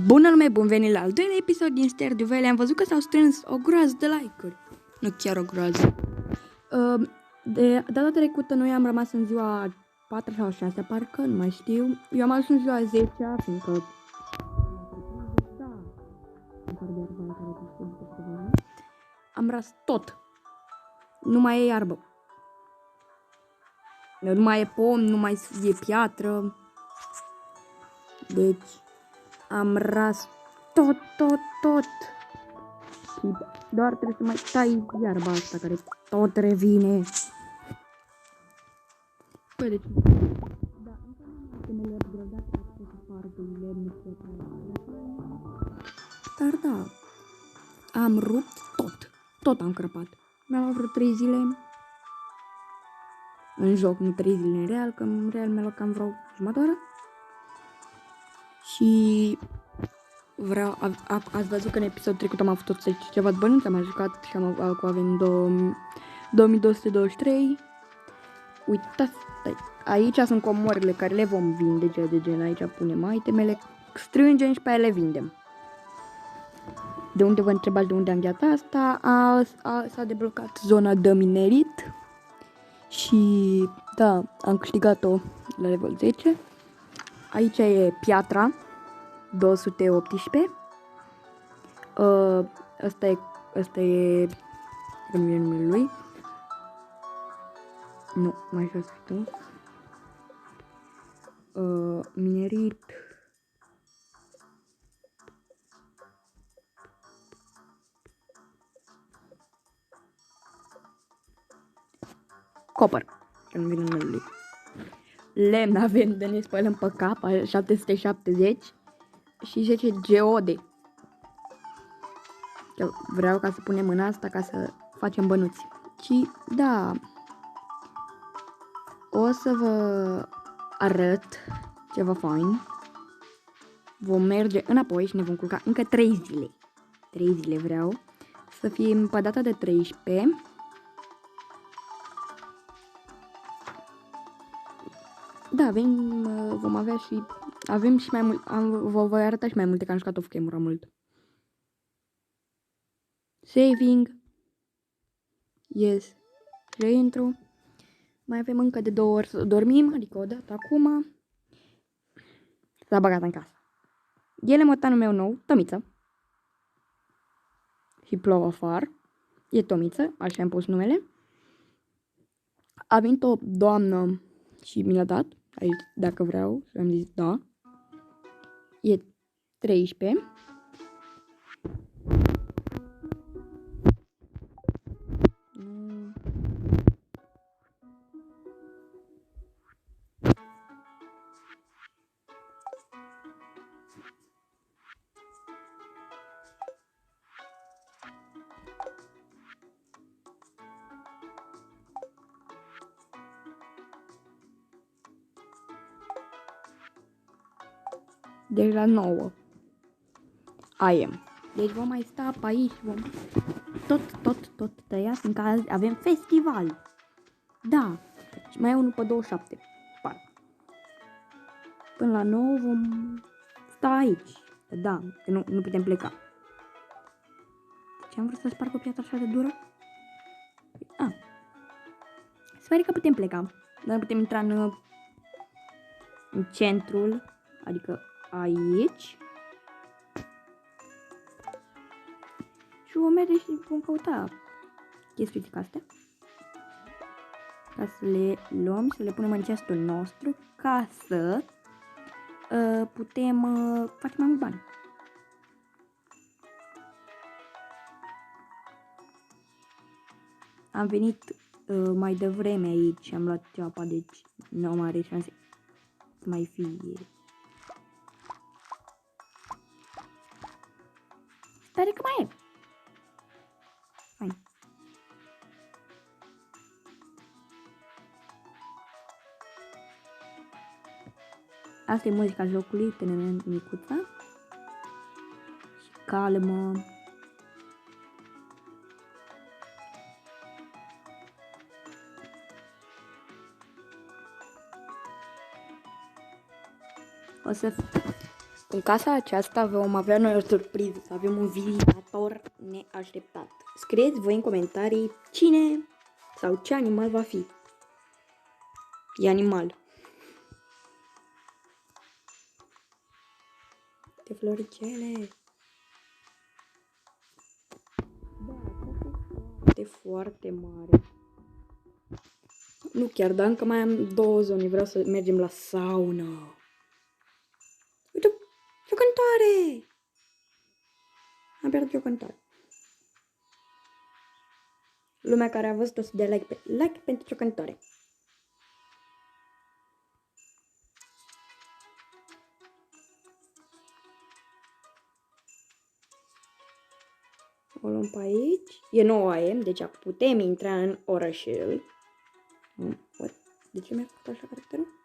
Bună lume, bun venit la al doilea episod din Stardew Valley. Am văzut că s-au strâns o groază de like-uri. Nu chiar o groază. De data trecută noi am rămas în ziua 4 sau 6, parcă, nu mai știu. Eu am ajuns în ziua 10, fiindcă... Am ras tot. Nu mai e iarbă. Nu mai e pom, nu mai e piatră. Deci... am ras tot. Și doar trebuie să mai tai iarba asta care tot revine. Păi deci... da, încă upgradate ca să spargă lemne și dar da, am rupt tot am crăpat. Mi-am luat vreo 3 zile în joc, nu 3 zile în real, că în real mi-a luat cam vreo jumătate oră. Și vreau, ați văzut că în episodul trecut am avut tot ceva de bănuți, am jucat și avem 2223. Uitați, aici sunt comorile care le vom vinde, de gen aici punem itemele, strângem și pe aia le vindem. De unde vă întrebați de unde am gheata asta? S-a deblocat zona de minerit și da, am câștigat-o la level 10. Aici e piatra 218. Asta e că nu vine numele lui. Nu, mai jos tu. Minerit. Copper, că nu vine numele lui. Lemn avem de ne spălăm pe cap, 770 și 10 geode. Eu vreau ca să punem în asta ca să facem bănuți. Și da, o să vă arăt ceva fain. Vom merge înapoi și ne vom culca încă 3 zile. 3 zile vreau să fim pe data de 13. Da, vom avea și... avem și mai mult... vă voi arăta și mai multe, că am jucat off-camera mult. Saving. Yes. Reintru. Mai avem încă de 2 ori să dormim, adică o dată acum. S-a băgat în casă. El e motanul meu nou, Tomiță. Și plouă afară. E Tomiță, așa am pus numele. A venit o doamnă și mi l-a dat. Aici, dacă vreau, și am zis da. E 13. Deci la 9. Deci vom mai sta pe aici, vom tot tăia, fiindcă azi avem festival. Da, și mai e unul pe 27. Parcă. Până la 9 vom sta aici. Da, că nu putem pleca. Ce am vrut să sparg o piatră așa de dură? Sper că putem pleca. Dar putem intra în centrul, adică aici. Și vom merge și vom căuta chestii ca astea. Ca să le luăm și să le punem în chestul nostru, ca să putem face mai mult bani. Am venit mai devreme aici și am luat ceapa, deci nu am are șanse să mai fie. Tare că mai e. Hai. Asta e muzica jocului, tenen micuța. Și calmă. O să În casa aceasta vom avea noi o surpriză, să avem un vizitator neașteptat. Scrieți voi în comentarii cine sau ce animal va fi. E animal. De floricele. Da, foarte mare. Nu chiar, dar încă mai am 2 zone. Vreau să mergem la saună. Uite, o cântare! Am pierdut o cântare. Lumea care a văzut o să dea like pentru ciocântare. O luăm pe aici. E 9 AM, deci putem intra în orășel. De ce mi-a făcut așa caracterul?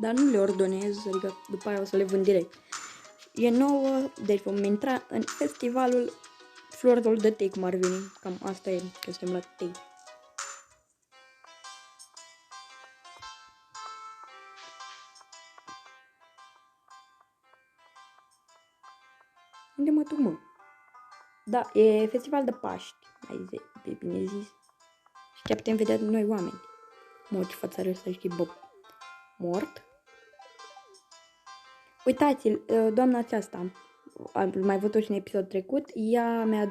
Dar nu le ordonez, adică după aia o să le vând direct. E 9, deci vom intra în festivalul florilor de tei, cum ar veni. Cam asta e, că suntem la tei. Unde mă duc, mă? Da, e festival de Paști, mai bine zis. Și chiar putem vedea noi oameni. Mă, ce față are ăsta, știi, Bob. Mort. Uitați-l, doamna aceasta, am mai văzut-o și în episod trecut, ea mi-a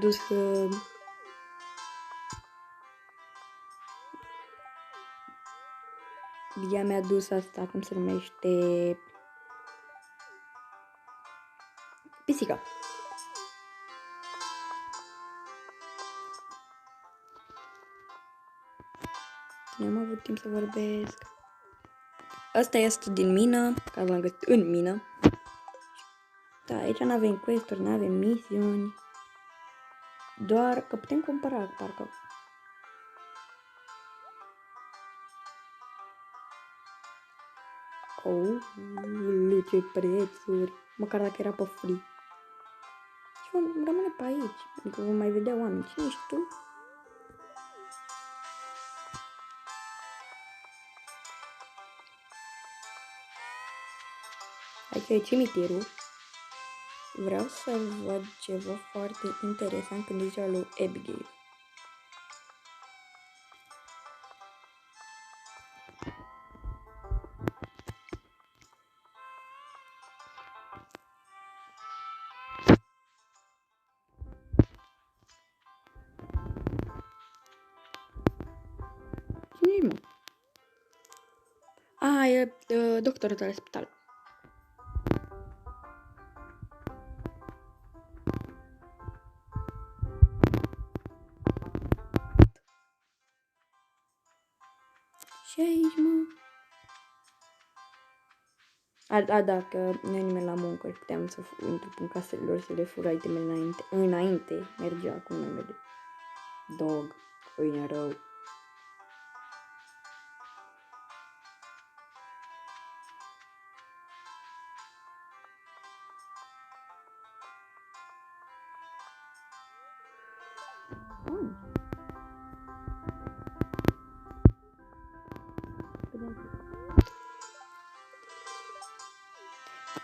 adus asta, cum se numește, pisica. Nu am avut timp să vorbesc. Asta este din mină, care l-am găsit în mină. Da, aici nu avem quest-uri, nu avem misiuni. Doar că putem cumpăra, parcă. Oh, ce prețuri. Măcar dacă era pe free. Și vom rămâne pe aici. Adică vom mai vedea oameni. Cine ești tu? Aici e cimitirul. Vreau să văd ceva foarte interesant când zicea lui Abigail. Cine-i, mă? E doctorul de la spital. Ce aici, mă? Dacă noi nimeni la muncă și puteam să intru în casele lor să le fură itemele înainte mergea, acum nu merge. Dog, câine rău.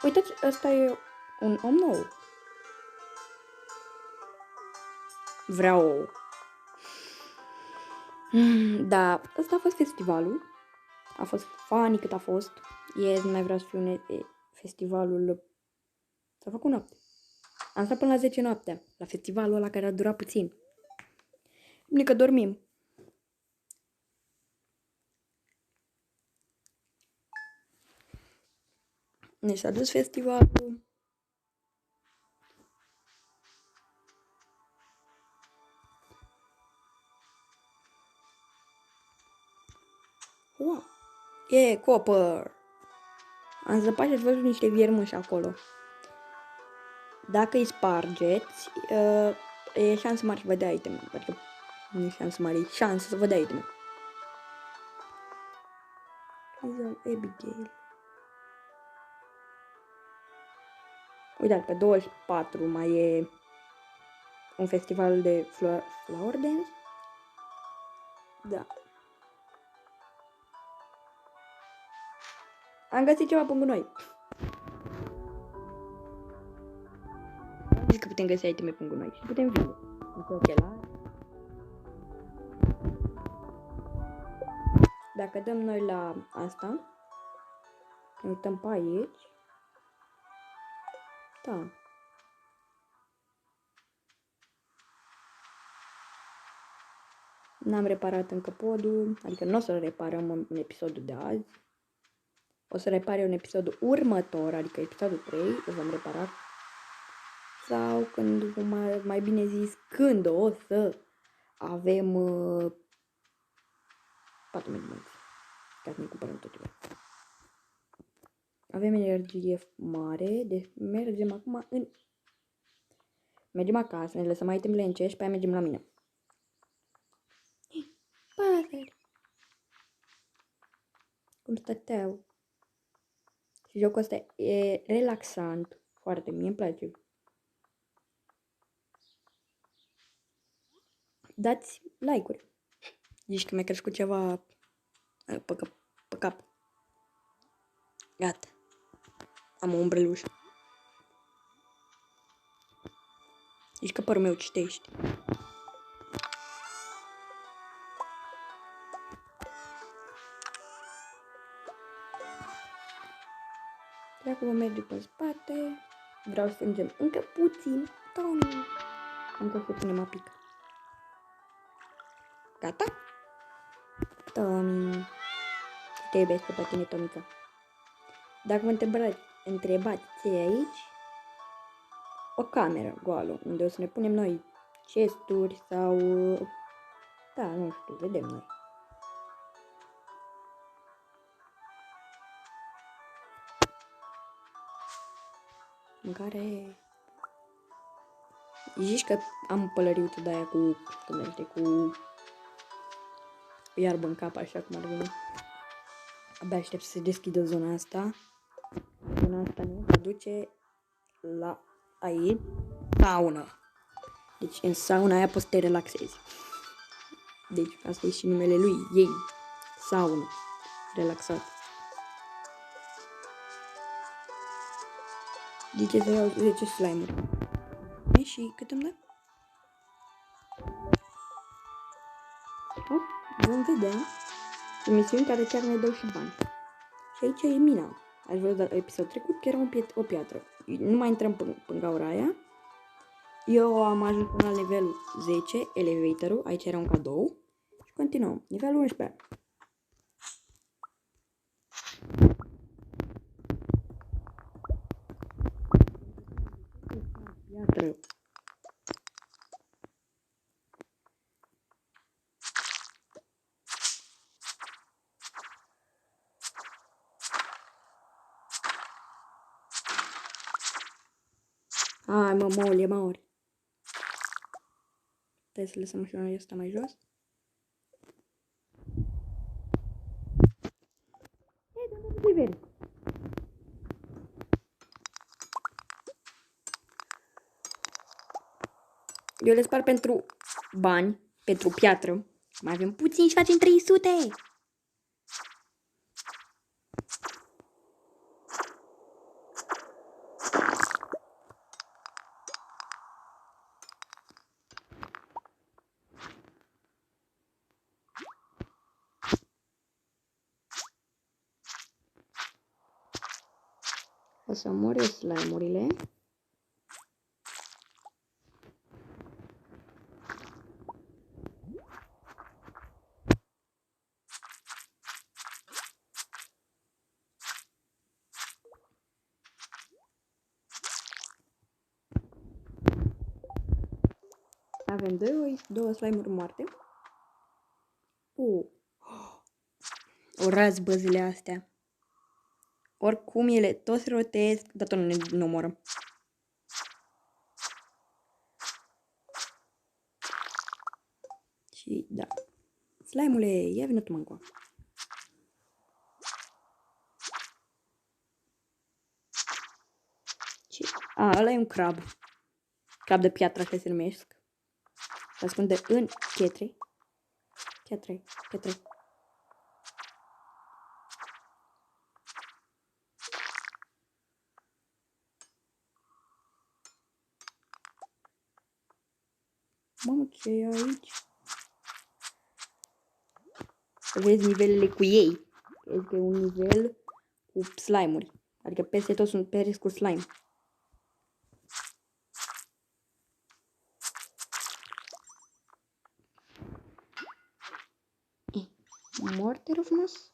Uitați, ăsta e un om nou. Vreau. Da, ăsta a fost festivalul. A fost funny cât a fost. Nu mai vreau să fiu festivalul. S-a făcut noapte. Am stat până la 10 noaptea. La festivalul ăla care a durat puțin. Bine că dormim. Ne s-a dus festivalul. Wow. E copper. Am zăpat și ați văzut niște viermuși acolo. Dacă îi spargeți, e șansă mare să vă dea iteme. Adică nu e șansă mare, e șansă să vă dea iteme. Abigail. Uite, pe 24 mai e un festival de flower dance. Da. Am găsit ceva pe gunoi. Am zis că putem găsi iteme pe gunoi și putem vinde. Încă ochelari. Dacă dăm noi la asta, ne uităm pe aici. Da. N-am reparat încă podul, adică nu o să-l reparăm în episodul de azi. O să repar eu în episodul următor, adică episodul 3, o vom repara. Sau când, mai bine zis, când o să avem 4.000 de monți. Ca să ne cumpărăm totul. Avem energie mare, deci mergem acum în... Mergem acasă, ne lăsăm itemele în cești, pe aia mergem la mine. Păsări! Cum stăteau. Și jocul ăsta e relaxant. Foarte, mie îmi place. Dați like-uri. Zici că mi-a crescut ceva pe cap. Gata. Am o umbrelușă. Zici că părul meu citești. Dacă vom merge pe spate, vreau să strângem încă puțin. Tony! Încă să punem apică. Gata? Tommy. Te iubesc pe tine, Tomica. Dacă mă întrebați ce e aici, o cameră goală, unde o să ne punem noi chesturi sau... Da, nu știu, vedem noi. Mâncare... Zici că am pălăriuță de aia cu... Cum numește, cu... iarbă în cap, așa cum ar veni. Abia aștept să se deschidă zona asta. Zona asta ne va duce la aici. Sauna. Deci în sauna aia poți să te relaxezi. Deci asta e și numele lui, ei. Sauna. Relaxat. De ce să iau 10 slime-uri? Și cât îmi dă? Oh, vom vedea. Misiuni care chiar ne dau și bani. Și aici e mina. Aș vrea la episodul trecut că era o piatră. Nu mai intrăm în gaura aia. Eu am ajuns până la nivelul 10, elevatorul. Aici era un cadou. Și continuăm. Nivelul 11. Piatră. Hai mă, mori. Trebuie să lăsăm și noi ăsta mai jos. Eu le spar pentru bani, pentru piatră. Mai avem puțin și facem 300. O să mor eu slime-urile. Avem două slime-uri moarte. O razbăzile astea. Oricum ele toți rotesc, dar tot nu omorăm. Și da. Slime-ule, ia vină tu mă încoa. Și... ăla e un crab. Crab de piatră, așa se numesc. Se ascunde în chetre. Chetre. Mamă, ce e aici? Vezi nivelele cu ei. Vezi că e un nivel cu slime-uri. Adică peste tot sunt pereți cu slime. Mor, te rog frumos.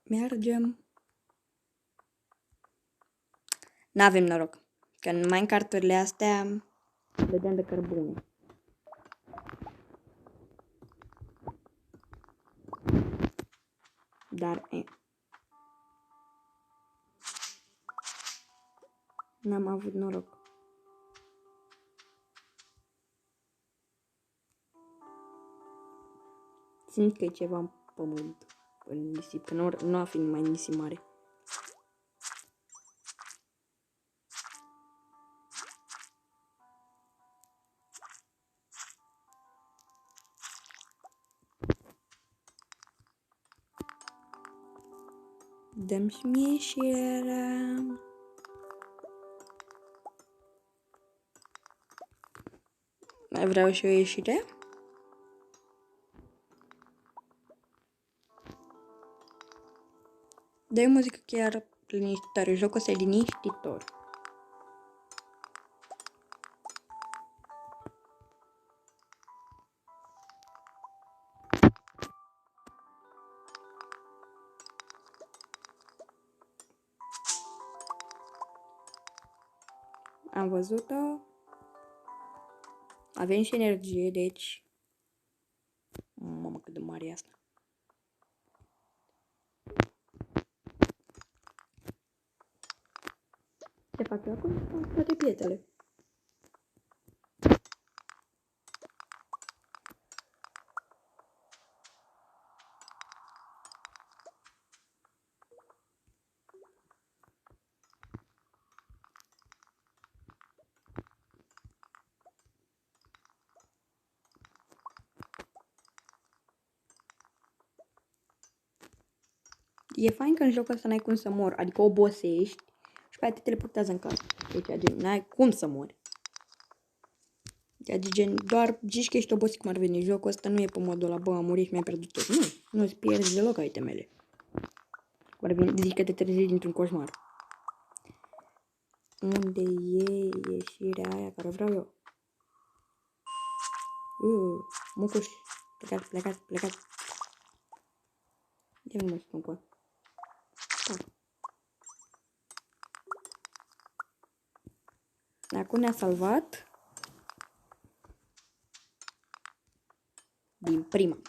Mergem. N-avem noroc. Că în Minecraft-urile astea vedem de cărbune. Dar, n-am avut noroc. Simt că e ceva în pământ, în nisip, că nu a fi numai nisip mare. Dăm și mie ieșirea. Mai vreau și o ieșire? Dă-i muzică chiar liniștitoare. Jocul ăsta e liniștitor. Am văzut-o. Avem și energie, deci... Mamă, cât de mare e asta. Ce fac eu acum? Toate pietele. E fain că în jocul ăsta n-ai cum să mor, adică obosești și pe aia te teleportează în casă. Deci, gen, n-ai cum să mori. Adică, gen, doar zici că ești obosit cum ar veni. Jocul ăsta nu e pe modul ăla, bă, am murit și mi-ai pierdut tot. Nu-ți pierzi deloc itemele. Cum ar veni, zici că te trezești dintr-un coșmar. Unde e ieșirea aia care vreau eu? Mucuș, plecați. Ia nu mă spun cu Acum ne-a salvat din prima.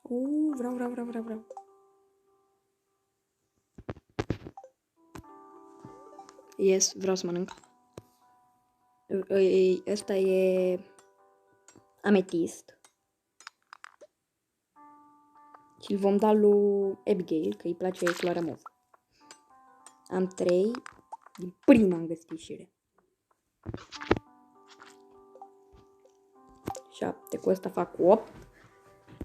Vreau. Yes, vreau să mănânc. Ăsta e ametist. Și îl vom da lui Abigail, că îi place culoarea mov. Am 3. Din prima am găsit ieșire. 7. Cu ăsta fac 8.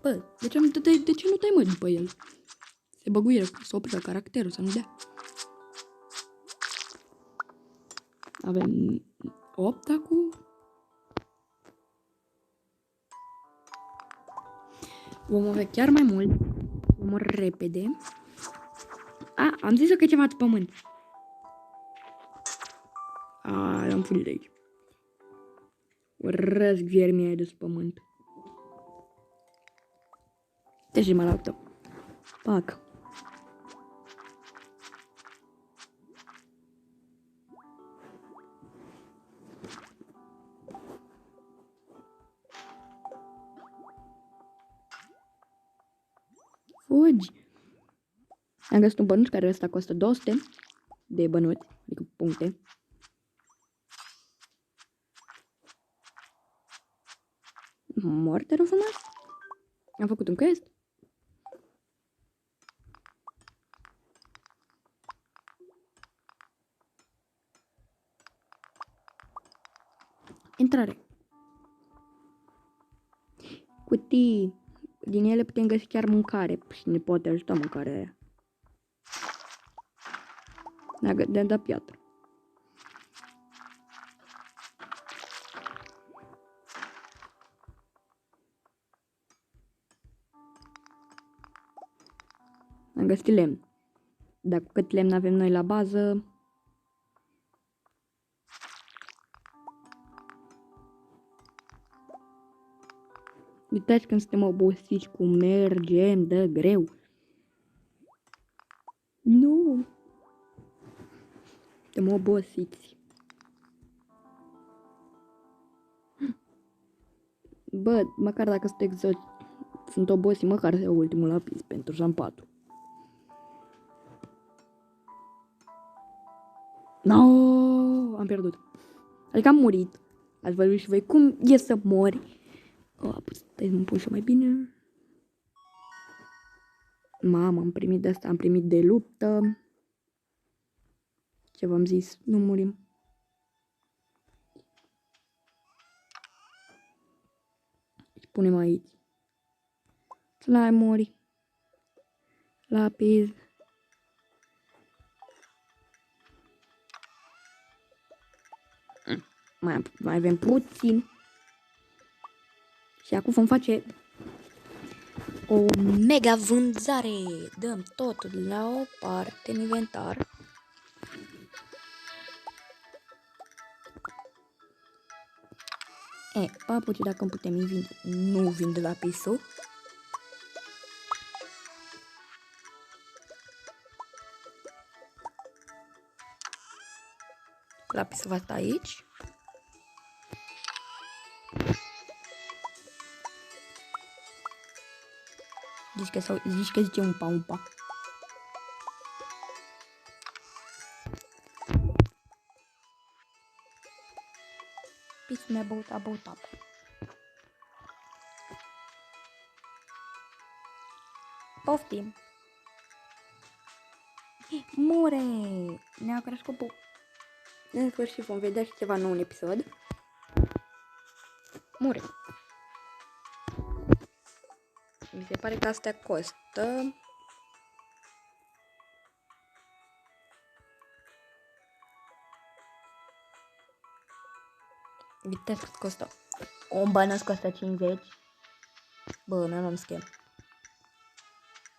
Bă, de ce nu dai mă după el? Se băguie, să oprească caracterul, să nu dea. Avem 8 acum. Vom avea chiar mai mult. Mor repede. Am zis că e ceva de pământ. Am fugit de aici. Urăsc viermii aia de pământ. Trece-mă la tău. Pac. Fugi. Am găsit un bănuț care ăsta costă 200. de bănuți, adică puncte. Mor, te rog frumos. Am făcut un quest. Intrare. Cutii. Din ele putem găsi chiar mâncare și ne poate ajuta mâncarea aia. Ne-a dat piatră. Am găsit lemn. Dar cu cât lemn avem noi la bază... Uitați când suntem obosiți cum mergem de greu. Nu! Suntem obosiți. Bă, măcar dacă sunt obosit, măcar să iau ultimul lapis pentru șampatul. No, am pierdut. Adică am murit. Ați văzut și voi cum e să mori. Stai să mă pun și mai bine. Mamă, am primit de asta, am primit de luptă. Ce v-am zis, nu murim. Și punem aici. Să n-ai mori. Lapis. Mai avem puțin. Și acum vom face o mega vânzare. Dăm totul la o parte în inventar. Papuci, dacă îmi putem vinde, nu vinde lapisul. Lapisul va sta aici. Zici că zice umpa. Pisul mi-a băut apă. Poftim. Mure! Ne-a crescut în sfârșit vom vedea și ceva nou în episod. Mure. Mi se pare că astea costă... Uitați cât costă. O bănuț costă 50. Bă, nu am schem.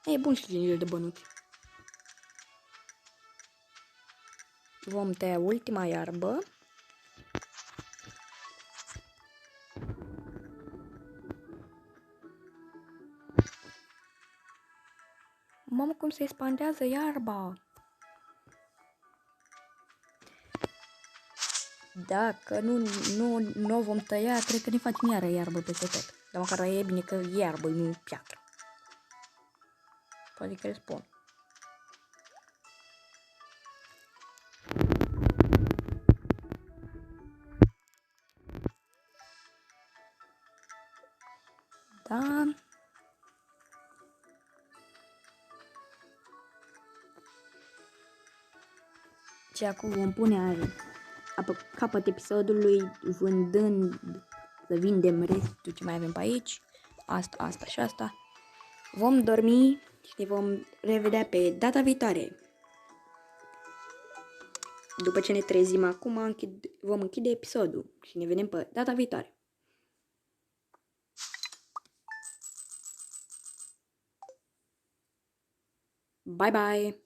E bun și 50 de bănuți. Vom tăia ultima iarbă. Mamă, cum se expandează iarba! Dacă nu vom tăia, cred că ne facem iară iarbă peste tot. Dar măcar e bine că e iarbă, nu piatră. Poate că spun. Da. Și acum vom pune capăt episodului vândând, să vindem restul ce mai avem pe aici. Asta și asta. Vom dormi și ne vom revedea pe data viitoare. După ce ne trezim acum, vom închide episodul și ne vedem pe data viitoare. Bye bye!